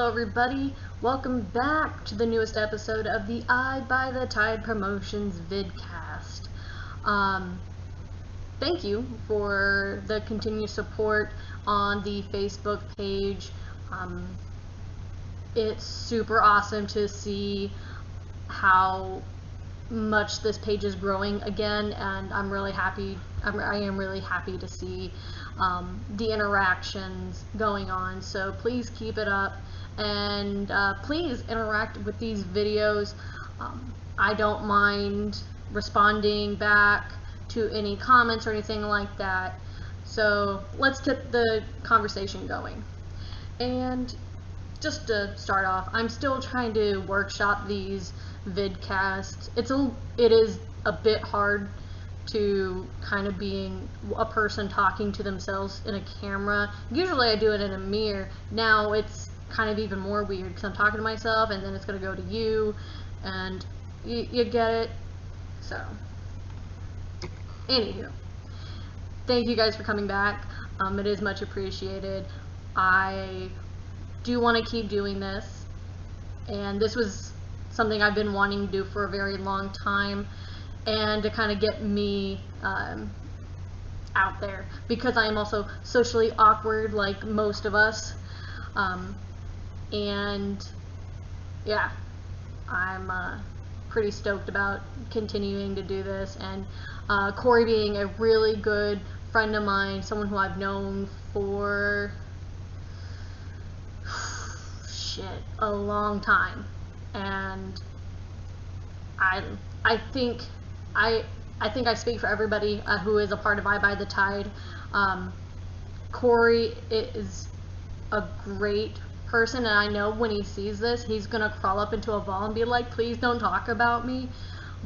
everybody, welcome back to the newest episode of the IBTT Promotions Vidcast. Thank you for the continued support on the Facebook page. It's super awesome to see how much this page is growing again, and I'm really happy. I am really happy to see the interactions going on. So please keep it up, and please interact with these videos. I don't mind responding back to any comments or anything like that. So let's get the conversation going. And just to start off, I'm still trying to workshop these vidcasts. It is a bit hard to kind of being a person talking to themselves in a camera. Usually I do it in a mirror. Now it's kind of even more weird because I'm talking to myself and then it's going to go to you, and you get it. So anywho, thank you guys for coming back. It is much appreciated. I do want to keep doing this, and this was something I've been wanting to do for a very long time, and to kind of get me out there, because I am also socially awkward like most of us, and yeah, I'm pretty stoked about continuing to do this. And Corey being a really good friend of mine, someone who I've known for a long time, and I think I speak for everybody who is a part of IBTT. Corey is a great person, and I know when he sees this, he's gonna crawl up into a ball and be like, please don't talk about me.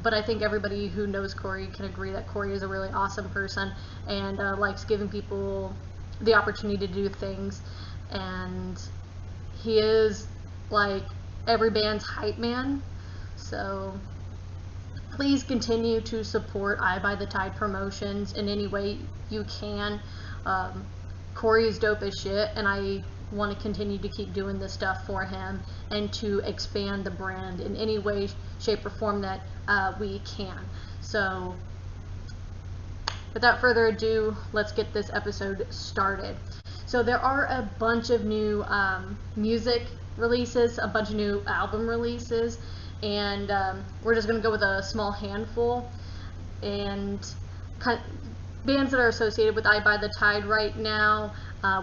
But I think everybody who knows Corey can agree that Corey is a really awesome person, and likes giving people the opportunity to do things. And he is like every band's hype man. So please continue to support IBTT Promotions in any way you can. Corey is dope as shit, and I want to continue to keep doing this stuff for him and to expand the brand in any way, shape, or form that we can. So without further ado, let's get this episode started. So there are a bunch of new music releases, a bunch of new album releases, and we're just going to go with a small handful, and bands that are associated with IBTT right now,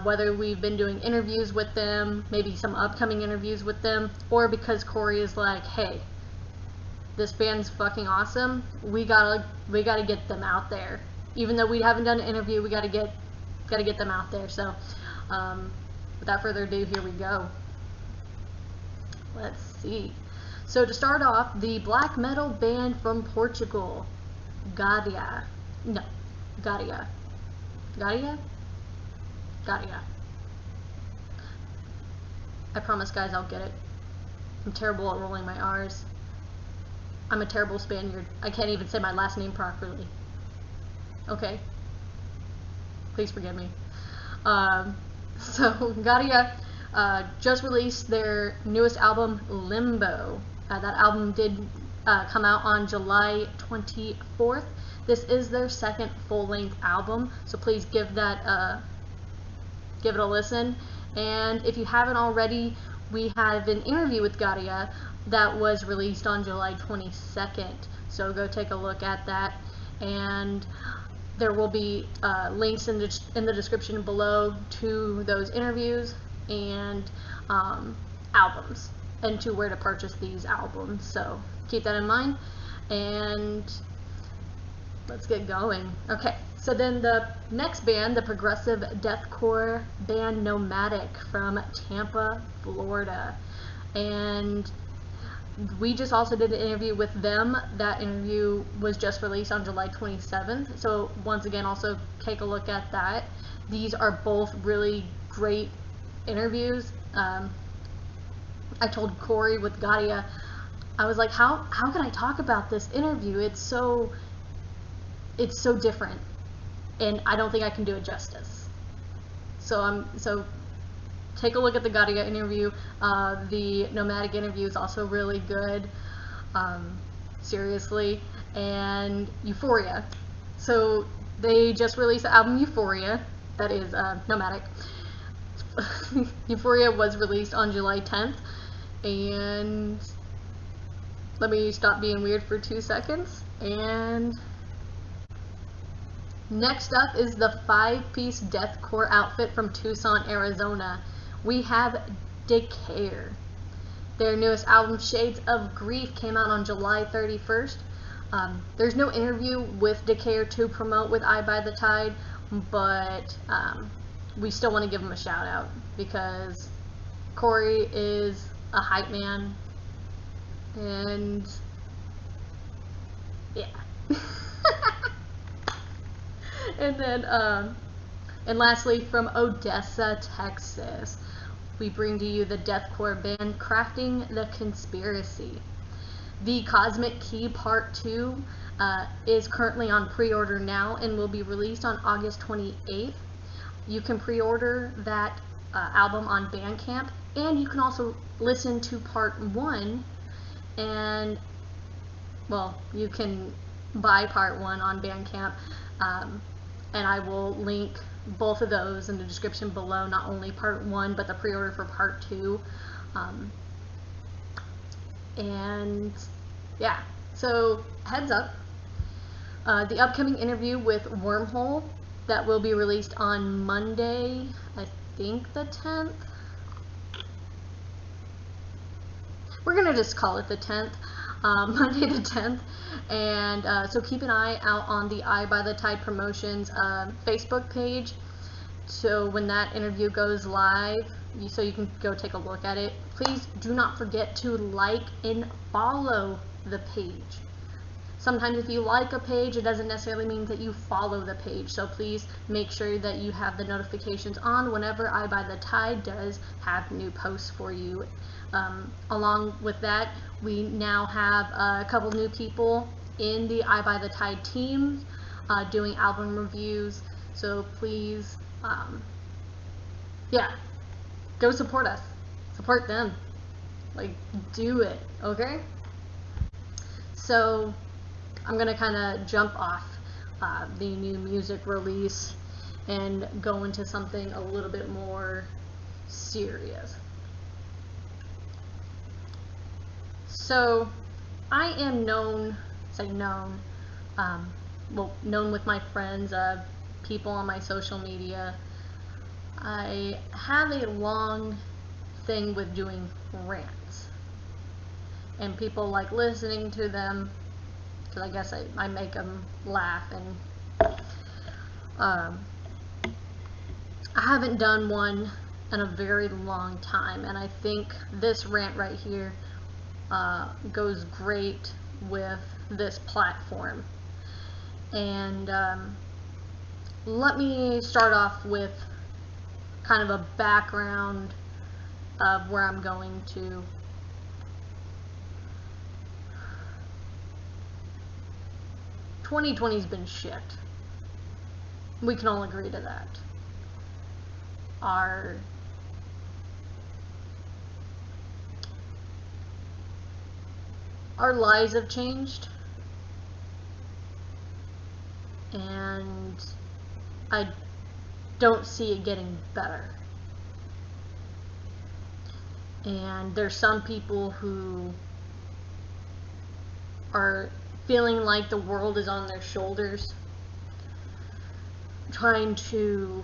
whether we've been doing interviews with them, maybe some upcoming interviews with them, or because Corey is like, hey, this band's fucking awesome, we gotta get them out there. Even though we haven't done an interview, we gotta get them out there. So without further ado, here we go. Let's see. So to start off, the black metal band from Portugal, Gaerea. I promise, guys, I'll get it. I'm terrible at rolling my R's. I'm a terrible Spaniard. I can't even say my last name properly. Okay? Please forgive me. So Gaerea just released their newest album, Limbo. That album did come out on July 24th. This is their second full-length album, so please give it a listen. And if you haven't already, we have an interview with Gaerea that was released on July 22nd. So go take a look at that, and there will be links in the description below to those interviews and albums, and to where to purchase these albums. So keep that in mind, and let's get going. Okay, so then the next band, the progressive deathcore band NOMVDIC from Tampa, Florida, and we just also did an interview with them. That interview was just released on July 27th, so once again, also take a look at that. These are both really great interviews. I told Corey with Gaerea, I was like, how can I talk about this interview? It's so different, and I don't think I can do it justice. So take a look at the Gaerea interview. The NOMVDIC interview is also really good. Seriously. And Euphoria. So they just released the album Euphoria. That is NOMVDIC. Euphoria was released on July 10th. And let me stop being weird for 2 seconds. And next up is the 5-piece deathcore outfit from Tucson, Arizona. We have Decayer. Their newest album, Shades of Grief, came out on July 31st. There's no interview with Decayer to promote with Eye by the Tide, but we still want to give him a shout out because Corey is a hype man, and yeah. And then, and lastly, from Odessa, Texas, we bring to you the deathcore band Crafting the Conspiracy. The Cosmic Key Part 2 is currently on pre-order now and will be released on August 28th. You can pre-order that album on Bandcamp, and you can also listen to Part 1, and, well, you can buy Part 1 on Bandcamp, and I will link both of those in the description below, not only Part 1, but the pre-order for Part 2. And yeah, so heads up, the upcoming interview with Wormhole that will be released on Monday, I think the 10th. We're gonna just call it the 10th, Monday the 10th. And so keep an eye out on the Eye by the Tide Promotions Facebook page. So when that interview goes live, so you can go take a look at it. Please do not forget to like and follow the page. Sometimes if you like a page, it doesn't necessarily mean that you follow the page. So please make sure that you have the notifications on whenever Eye by the Tide does have new posts for you. Along with that, we now have a couple new people in the Eye by the Tide team doing album reviews. So please, yeah, go support us. Support them. Like, do it, okay? So I'm gonna kind of jump off the new music release and go into something a little bit more serious. So I am known with my friends, people on my social media. I have a long thing with doing rants, and people like listening to them because I guess I make them laugh, and I haven't done one in a very long time, and I think this rant right here goes great with this platform. And let me start off with kind of a background of where I'm going to. 2020's been shit. We can all agree to that. Our lives have changed, and I don't see it getting better. And there's some people who are feeling like the world is on their shoulders, trying to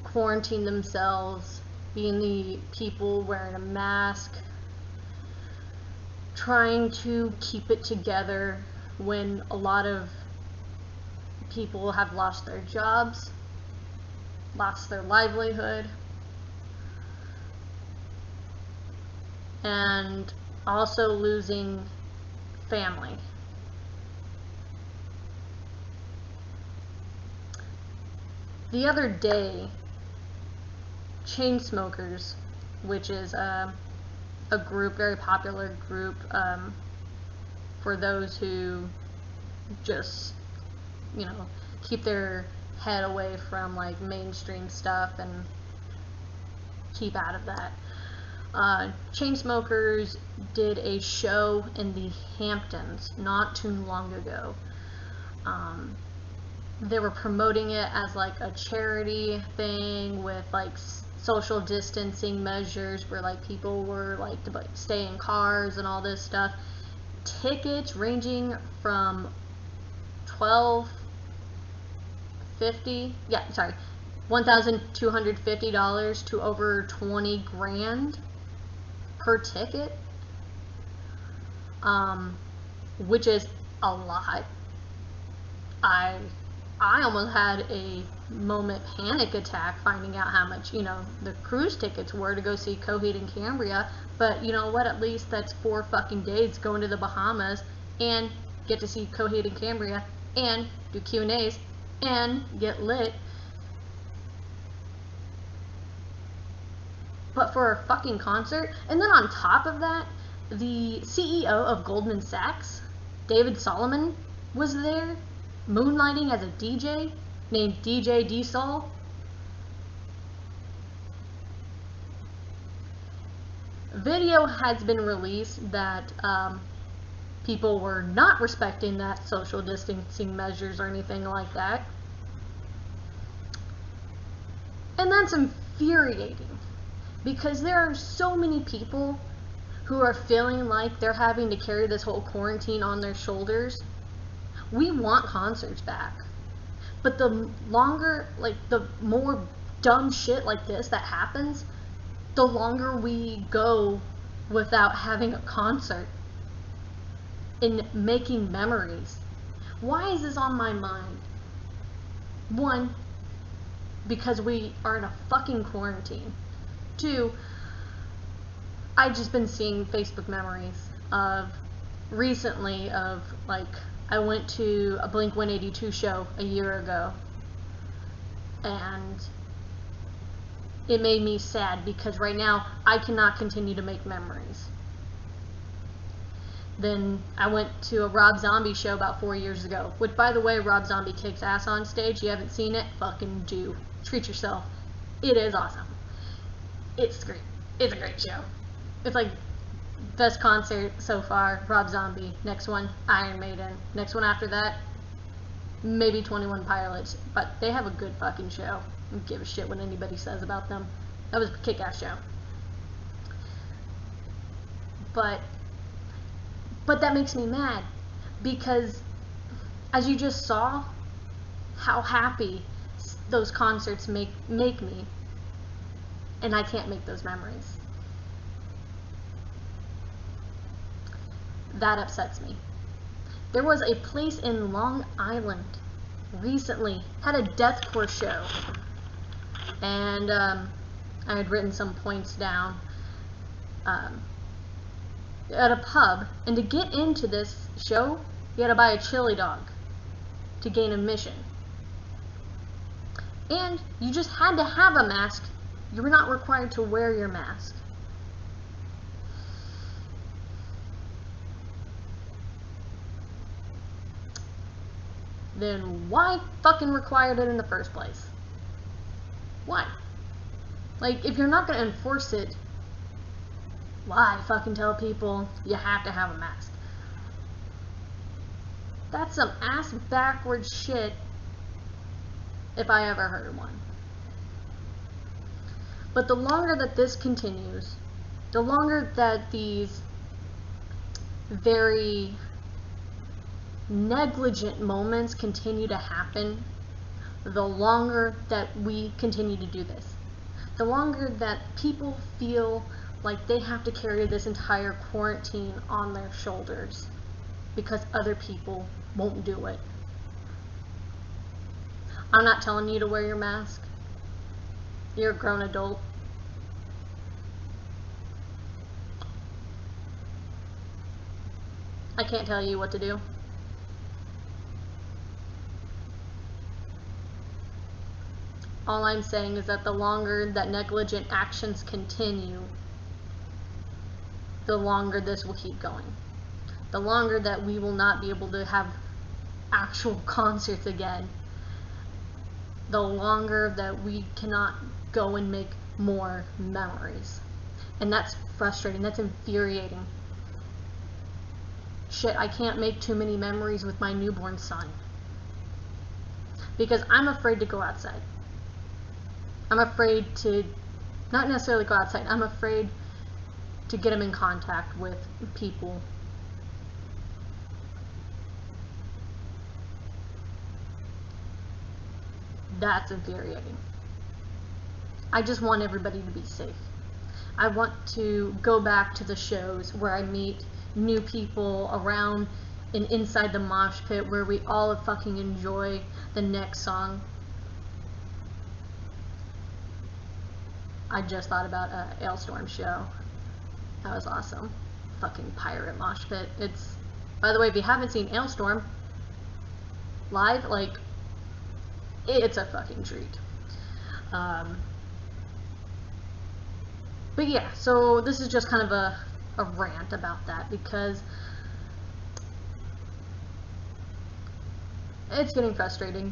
quarantine themselves, being the people wearing a mask, trying to keep it together when a lot of people have lost their jobs, lost their livelihood, and also losing family. The other day, Chainsmokers, which is a group, very popular group for those who just, you know, keep their head away from like mainstream stuff, and keep out of that. Chainsmokers did a show in the Hamptons not too long ago. They were promoting it as like a charity thing with like social distancing measures where like people were like to stay in cars and all this stuff. Tickets ranging from $1,250 to over 20 grand per ticket, which is a lot. I almost had a moment panic attack finding out how much, you know, the cruise tickets were to go see Coheed and Cambria, but you know what, at least that's 4 fucking days going to the Bahamas and get to see Coheed and Cambria and do Q&As and get lit. But for a fucking concert, and then on top of that, the CEO of Goldman Sachs, David Solomon, was there, moonlighting as a DJ named DJ D-Sol. Video has been released that people were not respecting that social distancing measures or anything like that. And that's infuriating because there are so many people who are feeling like they're having to carry this whole quarantine on their shoulders. We want concerts back, but the longer, like the more dumb shit like this that happens, the longer we go without having a concert and making memories. Why is this on my mind? One, because we are in a fucking quarantine. Two, I've just been seeing Facebook memories of recently of like, I went to a Blink-182 show a year ago, and it made me sad because right now I cannot continue to make memories. Then I went to a Rob Zombie show about 4 years ago, which, by the way, Rob Zombie kicks ass on stage. You haven't seen it? Fucking do. Treat yourself. It is awesome. It's great. It's a great show. It's like best concert so far, Rob Zombie. Next one, Iron Maiden. Next one after that, maybe 21 Pilots. But they have a good fucking show. I don't give a shit what anybody says about them. That was a kick-ass show. But that makes me mad because, as you just saw, how happy those concerts make me, and I can't make those memories. That upsets me. There was a place in Long Island recently had a deathcore show, and I had written some points down at a pub, and to get into this show you had to buy a chili dog to gain admission, and you just had to have a mask. You were not required to wear your mask. Then why fucking required it in the first place? Why? Like, if you're not gonna enforce it, why fucking tell people you have to have a mask? That's some ass backwards shit if I ever heard one. But the longer that this continues, the longer that these very negligent moments continue to happen, the longer that we continue to do this. The longer that people feel like they have to carry this entire quarantine on their shoulders because other people won't do it. I'm not telling you to wear your mask. You're a grown adult. I can't tell you what to do. All I'm saying is that the longer that negligent actions continue, the longer this will keep going. The longer that we will not be able to have actual concerts again. The longer that we cannot go and make more memories. And that's frustrating, that's infuriating. Shit, I can't make too many memories with my newborn son. Because I'm afraid to go outside. I'm afraid to, not necessarily go outside, I'm afraid to get him in contact with people. That's infuriating. I just want everybody to be safe. I want to go back to the shows where I meet new people around and inside the mosh pit where we all fucking enjoy the next song. I just thought about a Ailstorm show. That was awesome. Fucking pirate mosh pit. It's, by the way, if you haven't seen Ailstorm live, like, it's a fucking treat. But yeah, so this is just kind of a rant about that because it's getting frustrating.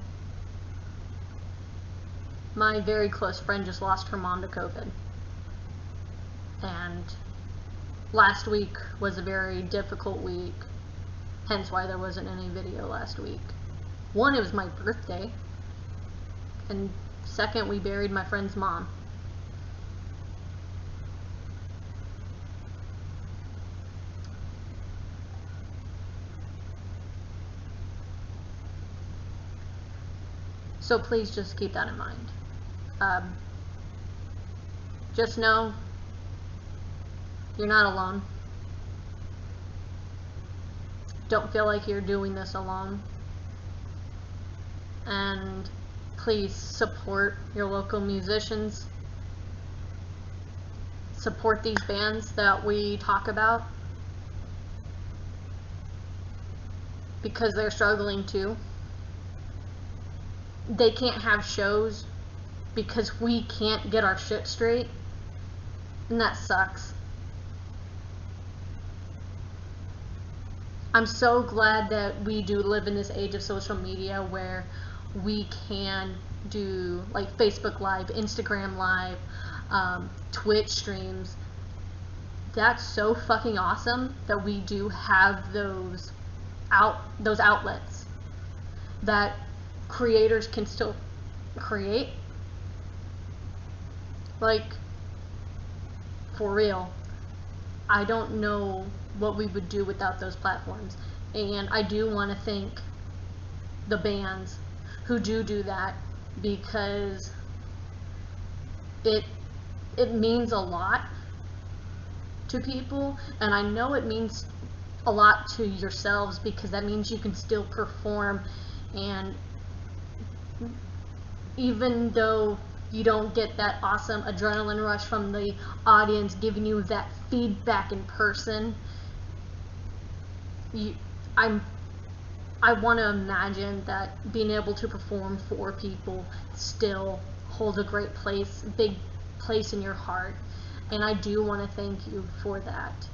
My very close friend just lost her mom to COVID. And last week was a very difficult week, hence why there wasn't any video last week. One, it was my birthday, and second, we buried my friend's mom. So please just keep that in mind. Just know you're not alone. Don't feel like you're doing this alone. And please support your local musicians. Support these bands that we talk about, because they're struggling too. They can't have shows because we can't get our shit straight, and that sucks. I'm so glad that we do live in this age of social media where we can do like Facebook Live, Instagram Live, Twitch streams. That's so fucking awesome that we do have those outlets that creators can still create. Like, for real, I don't know what we would do without those platforms. And I do want to thank the bands who do that, because it means a lot to people, and I know it means a lot to yourselves, because that means you can still perform. And even though you don't get that awesome adrenaline rush from the audience giving you that feedback in person, I want to imagine that being able to perform for people still holds a great place, big place in your heart, and I do want to thank you for that.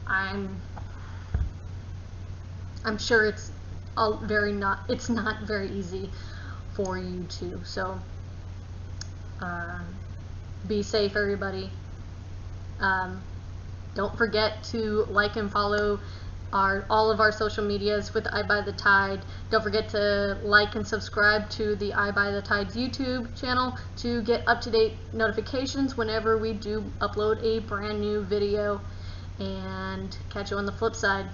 I'm sure it's not very easy for you too. So be safe, everybody. Don't forget to like and follow all of our social medias with I Buy the Tide. Don't forget to like and subscribe to the I Buy the Tide's YouTube channel to get up-to-date notifications whenever we do upload a brand new video. And catch you on the flip side.